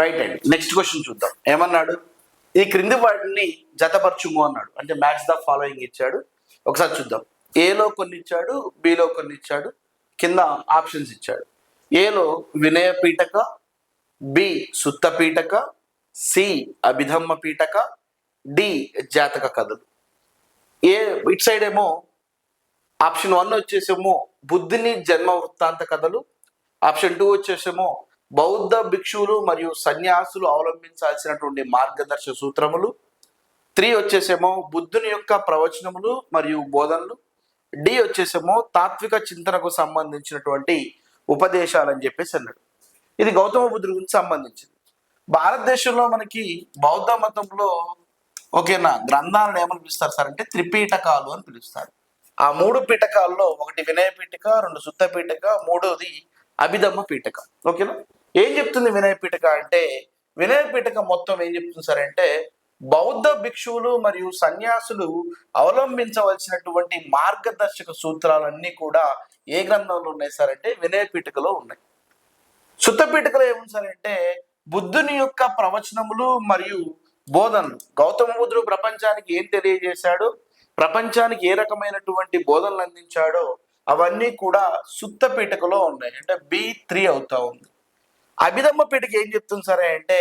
Right అండి. Next question చూద్దాం. ఏమన్నాడు? ఈ క్రింది వాటిని జతపరచుము అన్నాడు. అంటే మ్యాచ్ ద ఫాలోయింగ్ ఇచ్చాడు. ఒకసారి చూద్దాం. ఏలో కొన్ని ఇచ్చాడు, బిలో కొన్ని ఇచ్చాడు, కింద ఆప్షన్స్ ఇచ్చాడు. ఏలో వినయ Pitaka, B సుత్త Pitaka, C Abhidhamma Pitaka, D జాతక కథలు. ఏ ఇట్ సైడ్ ఏమో ఆప్షన్ 1 వచ్చేసేమో బుద్ధుని జన్మ వృత్తాంత కథలు, ఆప్షన్ 2 వచ్చేసేమో బౌద్ధ భిక్షువులు మరియు సన్యాసులు అవలంబించాల్సినటువంటి మార్గదర్శక సూత్రములు, 3 వచ్చేసేమో బుద్ధుని యొక్క ప్రవచనములు మరియు బోధనలు, డి వచ్చేసేమో తాత్విక చింతనకు సంబంధించినటువంటి ఉపదేశాలని చెప్పేసి అన్నాడు. ఇది గౌతమ బుద్ధుడి గురించి సంబంధించింది. భారతదేశంలో మనకి బౌద్ధ మతంలో ఓకేనా గ్రంథాలను ఏమని పిలుస్తారు సార్ అంటే త్రిపీఠకాలు అని పిలుస్తారు. ఆ 3 పీఠకాల్లో ఒకటి వినయ పీఠిక, 2 సుత్త పీఠిక, 3వది అభిధమ్మ పీఠిక. ఓకేనా? ఏం చెప్తుంది వినయ పీఠిక అంటే, వినయ పీఠిక మొత్తం ఏం చెప్తుంది సార్ అంటే బౌద్ధ భిక్షువులు మరియు సన్యాసులు అవలంబించవలసినటువంటి మార్గదర్శక సూత్రాలన్నీ కూడా ఏ గ్రంథంలో ఉన్నాయి సార్ అంటే వినయ పీఠికలో ఉన్నాయి. సుత్త పీఠికలో ఏముంది సార్ అంటే బుద్ధుని యొక్క ప్రవచనములు మరియు బోధనలు. గౌతమ బుద్ధుడు ప్రపంచానికి ఏం తెలియజేశాడు, ప్రపంచానికి ఏ రకమైనటువంటి బోధనలు అందించాడో అవన్నీ కూడా సుత్త పీఠికలో ఉన్నాయి. అంటే B3 అవుతా ఉంది. అభిధమ్మ పీఠిక ఏం చెప్తుంది సరే అంటే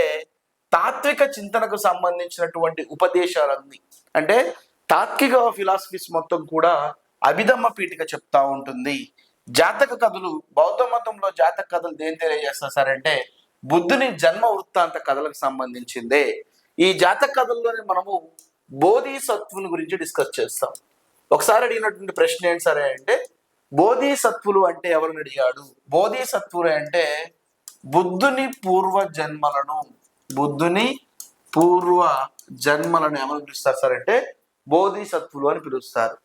తాత్విక చింతనకు సంబంధించినటువంటి ఉపదేశాలన్నీ, అంటే తాత్విక ఫిలాసఫీస్ మొత్తం కూడా అభిధమ్మ పీఠిక చెప్తా ఉంటుంది. జాతక కథలు, బౌద్ధ మతంలో జాతక కథలు దేని తెలియజేస్తారు సార్ అంటే బుద్ధుని జన్మ వృత్తాంత కథలకు సంబంధించిందే. ఈ జాతక కథల్లోనే మనము బోధిసత్వుని గురించి డిస్కస్ చేస్తాం. ఒకసారి అడిగినటువంటి ప్రశ్న ఏంటి సరే అంటే బోధిసత్వులు అంటే ఎవరిని అడిగాడు? బోధిసత్వులు అంటే బుద్ధుని పూర్వ జన్మలను ఏమని పిలుస్తారు సార్ అంటే బోధిసత్వులు అని పిలుస్తారు.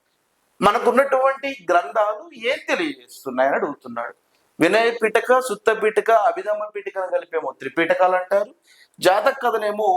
మనకున్నటువంటి గ్రంథాలు ఏం తెలియజేస్తున్నాయని అడుగుతున్నాడు. వినయ పీఠిక, సుత్త పీఠిక, అభిధమ్మ పీఠికను కలిపేమో త్రిపీఠకాలు అంటారు. జాతక కథనేమో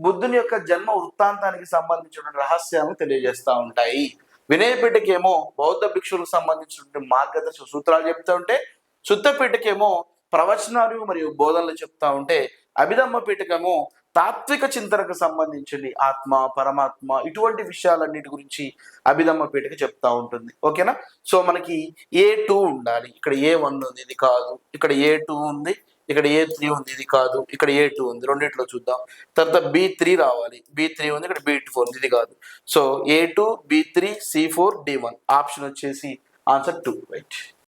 బుద్ధుని యొక్క జన్మ వృత్తాంతానికి సంబంధించిన రహస్యాలను తెలియజేస్తూ ఉంటాయి. వినయ పీఠికేమో బౌద్ధ భిక్షులకు సంబంధించిన మార్గదర్శక సూత్రాలు చెప్తూ ఉంటే, సుత్త పీఠికేమో ప్రవచనాలు మరియు బోధనలు చెప్తా ఉంటే, అభిధమ్మ పీఠికేమో తాత్విక చింతనకు సంబంధించింది ఆత్మ, పరమాత్మ ఇటువంటి విషయాలన్నిటి గురించి అభిధమ్మ పీఠిక చెప్తా ఉంటుంది. ఓకేనా? సో మనకి A2 ఉండాలి. ఇక్కడ A1 ఉంది, ఇది కాదు. ఇక్కడ A2 ఉంది, ఇక్కడ A3 ఉంది, ఇది కాదు. ఇక్కడ A2 ఉంది, రెండిట్లో చూద్దాం. తర్వాత B3 రావాలి, B3 ఉంది, ఇక్కడ B4 ఉంది, ఇది కాదు. So A2, B3, C4, D1 option వచ్చేసి ఆన్సర్ 2 రైట్.